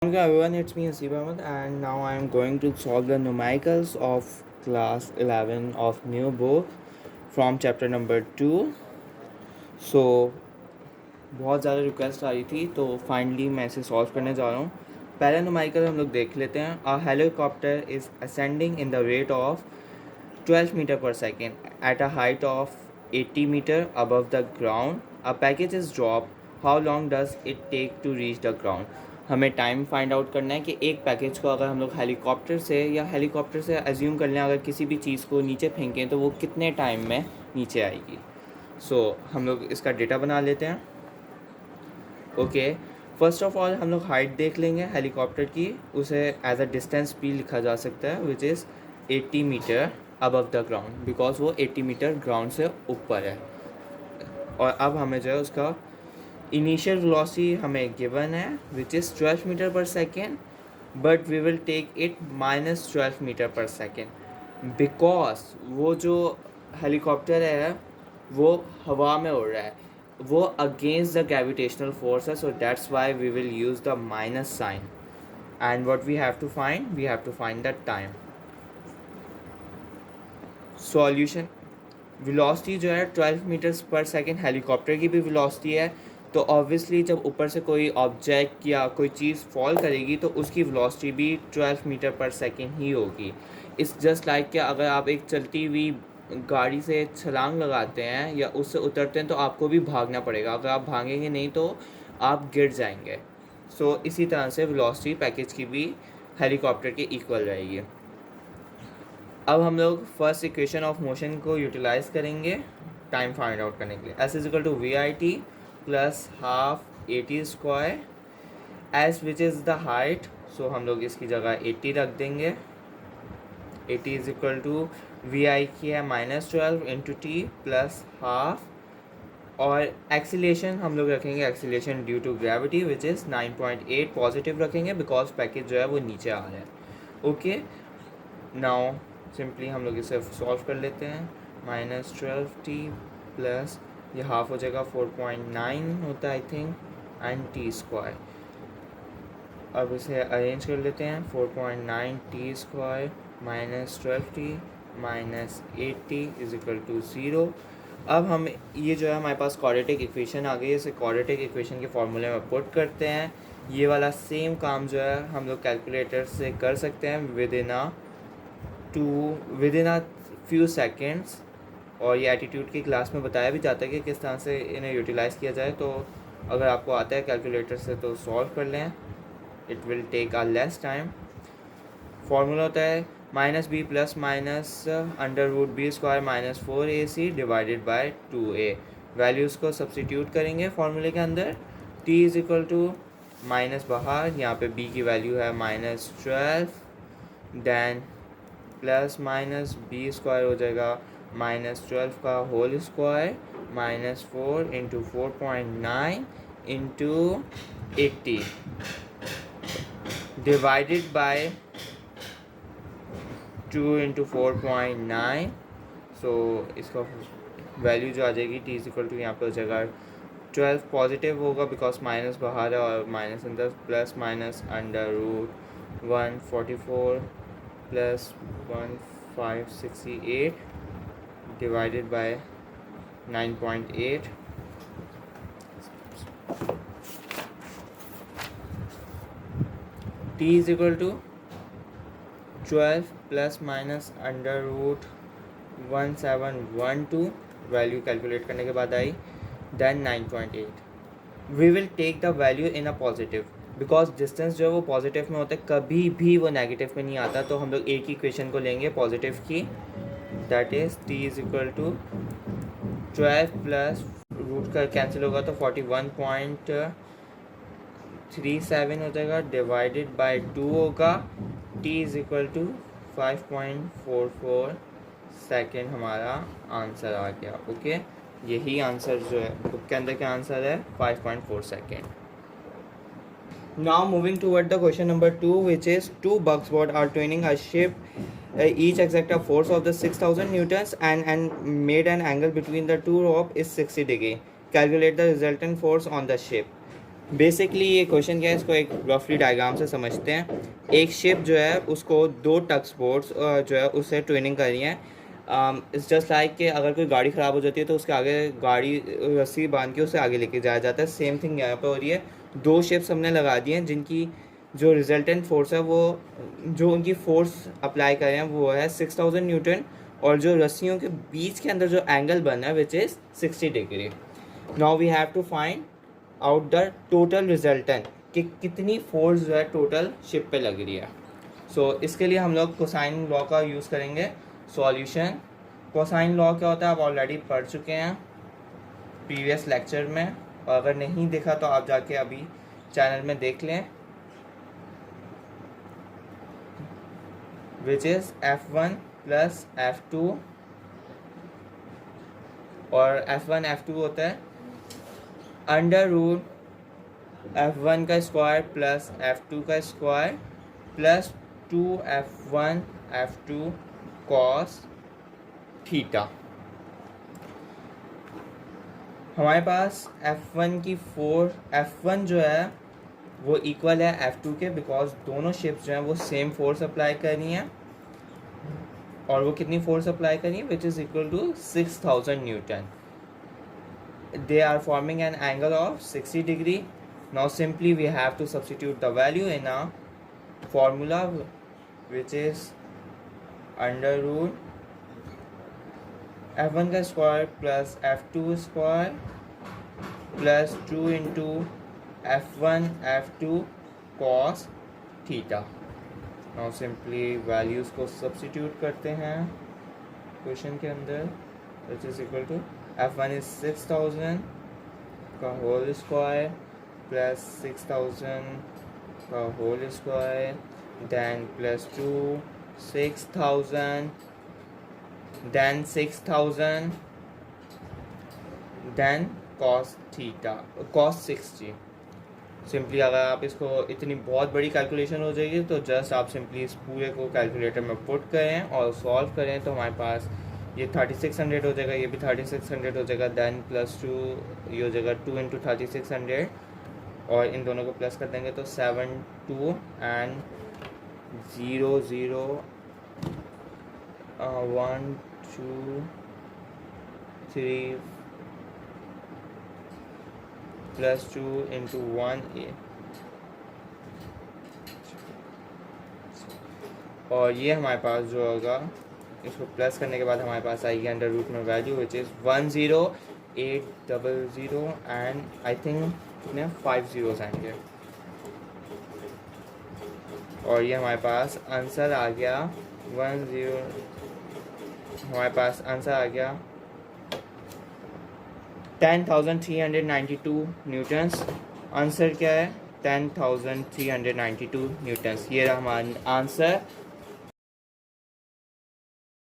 Hello everyone, it's me Asib Ahmed and now I am going to solve the numericals of class 11 of new book from chapter number 2. So बहुत ज़्यादा request आ रही थी तो finally मैं इसे solve करने जा रहा हूँ. पहला नुमेरिकल हम लोग देख लेते हैं. A helicopter is ascending in the rate of 12 metre per second at a height of 80 metre above the ground. A package is drop. How long does it take to reach the ground. हमें time find out करना है कि एक package को अगर हम लोग helicopter से एज्यूम कर लें, अगर किसी भी चीज़ को नीचे फेंकें तो वो कितने टाइम में नीचे आएगी. सो हम लोग इसका डेटा बना लेते हैं. ओके, फर्स्ट ऑफ ऑल हम लोग हाइट देख लेंगे हेलीकॉप्टर की. उसे एज अ डिस्टेंस भी लिखा जा सकता है which is 80 metre above the ground because वो 80 मीटर ग्राउंड से ऊपर है. और अब हमें जो है उसका इनिशियल वेलोसिटी हमें गिवन है which is 12 metre per second, but we will take it -12 metre per second because वो जो हेलीकॉप्टर है वो हवा में उड़ रहा है, वो अगेंस्ट द ग्रेविटेशनल फोर्स है. So that's why we will use the minus sign. And what we have to find the time. Solution. Velocity जो है 12 मीटर्स पर सेकेंड हेलीकॉप्टर की भी वेलोसिटी है. तो ऑब्वियसली जब ऊपर से कोई ऑब्जेक्ट या कोई चीज़ फॉल करेगी तो उसकी वेलोसिटी भी 12 मीटर पर सेकेंड ही होगी. इट्स जस्ट लाइक कि अगर आप एक चलती हुई गाड़ी से छलांग लगाते हैं या उससे उतरते हैं तो आपको भी भागना पड़ेगा. अगर आप भागेंगे नहीं तो आप गिर जाएंगे. सो इसी तरह से वेलोसिटी पैकेज की भी हेलीकॉप्टर के इक्वल रहेगी. अब हम लोग फर्स्ट इक्वेशन ऑफ मोशन को यूटिलाइज करेंगे टाइम फाइंड आउट करने के लिए. S is equal to v i t plus half a t square s which is the height. So हम लोग इसकी जगह 80 रख देंगे. 80 is equal to v i की है -12 इंटू टी प्लस हाफ. और एक्सीलेशन हम लोग रखेंगे acceleration due to gravity which is 9.8 positive रखेंगे बिकॉज पैकेज जो है वो नीचे आ रहा है. ओके, नाउ सिंपली हम लोग इसे सॉल्व कर लेते हैं. -12t प्लस ये हाफ हो जाएगा 4.9 होता है I think and t square. अब इसे अरेंज कर लेते हैं. 4.9 t square -12t -8t is equal to 0. अब हम ये जो है हमारे पास क्वाड्रेटिक इक्वेशन आ गई है. इसे क्वाड्रेटिक इक्वेशन के फॉर्मूले में पुट करते हैं. ये वाला सेम काम जो है हम लोग कैलकुलेटर से कर सकते हैं with in a few seconds. और ये एटीट्यूड की क्लास में बताया भी जाता है कि किस तरह से इन्हें यूटिलाइज़ किया जाए. तो अगर आपको आता है कैलकुलेटर से तो सॉल्व कर लें. It will take a less time. Formula होता है -b plus minus √b square -4ac divided by 2a. Values को सब्सटीट्यूट करेंगे फार्मूले के अंदर. t is equal to minus बाहर, यहाँ पे b की वैल्यू है -12 then plus minus b square हो जाएगा -12 का whole square -4 into 4.9 into 80 divided by 2 into 4.9. So इसका वैल्यू जो आ जाएगी t इज इक्वल टू यहाँ पे हो जाएगा 12 पॉजिटिव होगा बिकॉज माइनस बाहर है और माइनस अंदर plus minus √144 plus 1568 divided by 9.8. t is equal to 12 plus minus √1712 value calculate करने के बाद I then 9.8. We will take the value in a positive because distance जो है वो पॉजिटिव में होता है, कभी भी वो नेगेटिव में नहीं आता. तो हम लोग एक ही इक्वेशन को लेंगे पॉजिटिव की, that is t is equal to 12 plus root का कैंसिल होगा तो 41.37 हो जाएगा डिवाइडेड बाय 2 होगा. t is equal to 5.44 second हमारा आंसर आ गया. ओके, यही आंसर जो है बुक के अंदर का आंसर है 5.4 second. Now moving toward the question number 2, which is two buckboard are twinning a ship. Each exact a force of the 6,000 newtons and made an angle between the two rope is 60 degree. Calculate the resultant force on the ship. Basically ये question क्या है, इसको एक रफली diagram से समझते हैं। एक शिप जो है उसको दो टग स्पोर्ट्स जो है उससे ट्रेनिंग कर रही है। इट्स जस्ट लाइक कि अगर कोई गाड़ी ख़राब हो जाती है तो उसके आगे गाड़ी रस्सी बांध के उसे आगे लेके जाया जाता है। सेम थिंग यहाँ पे हो रही है। दो शिप्स हमने लगा दी हैं जिनकी जो रिजल्टेंट फोर्स है वो, जो उनकी फोर्स अप्लाई कर रहे हैं वो है 6000 न्यूटन, और जो रस्सियों के बीच के अंदर जो एंगल बना है which is 60 degree. Now we have to find out the total resultant कि कितनी फोर्स जो है टोटल शिप पे लग रही है। सो इसके लिए हम लोग कोसाइन लॉ का यूज़ करेंगे। सॉल्यूशन, कोसाइन लॉ क्या होता है आप ऑलरेडी पढ़ चुके हैं प्रीवियस लेक्चर में, और अगर नहीं देखा तो आप जाके अभी चैनल में देख लें। Which is F1 plus F2, और F1 F2 होता है अंडर रूट F1 का स्क्वायर प्लस F2 का square plus 2F1 F2 cos theta. हमारे पास F1 की F1 जो है वो इक्वल है F2 के, बिकॉज दोनों शिप्स जो हैं वो सेम फोर्स अप्लाई कर रही हैं। और वो कितनी फोर्स अप्लाई कर रही है, which is equal to 6000 newton. They are forming an angle of 60 degree. Now simply we have to substitute the value in a formula, which is under root F1 का square plus F2 square plus 2 into F1 F2 cos theta. Now simply values को substitute करते हैं question के अंदर, which is equal to F1 is 6000 का whole square plus 6000 का whole square then plus 2 6000 then 6000 then cos theta cos 60। Simply अगर आप इसको, इतनी बहुत बड़ी कैलकुलेशन हो जाएगी तो जस्ट आप सिंपली इस पूरे को कैलकुलेटर में पुट करें और सॉल्व करें तो हमारे पास ये 3600 हो जाएगा, ये भी 3600 हो जाएगा, देन प्लस 2 ये हो जाएगा 2 इंटू 3600, और इन दोनों को प्लस कर देंगे तो 7 2 एंड 0 0 1 2 3 प्लस 2 इंटू 1 और ये हमारे पास जो होगा इसको प्लस करने के बाद हमारे पास आएगी अंडर रूट में value which is 10800 and I think कितने 5 zeros आएंगे, और ये हमारे पास आंसर आ गया 10,392 न्यूटन्स। आंसर क्या है 10,392 न्यूटन्स। ये रहा हमारा आंसर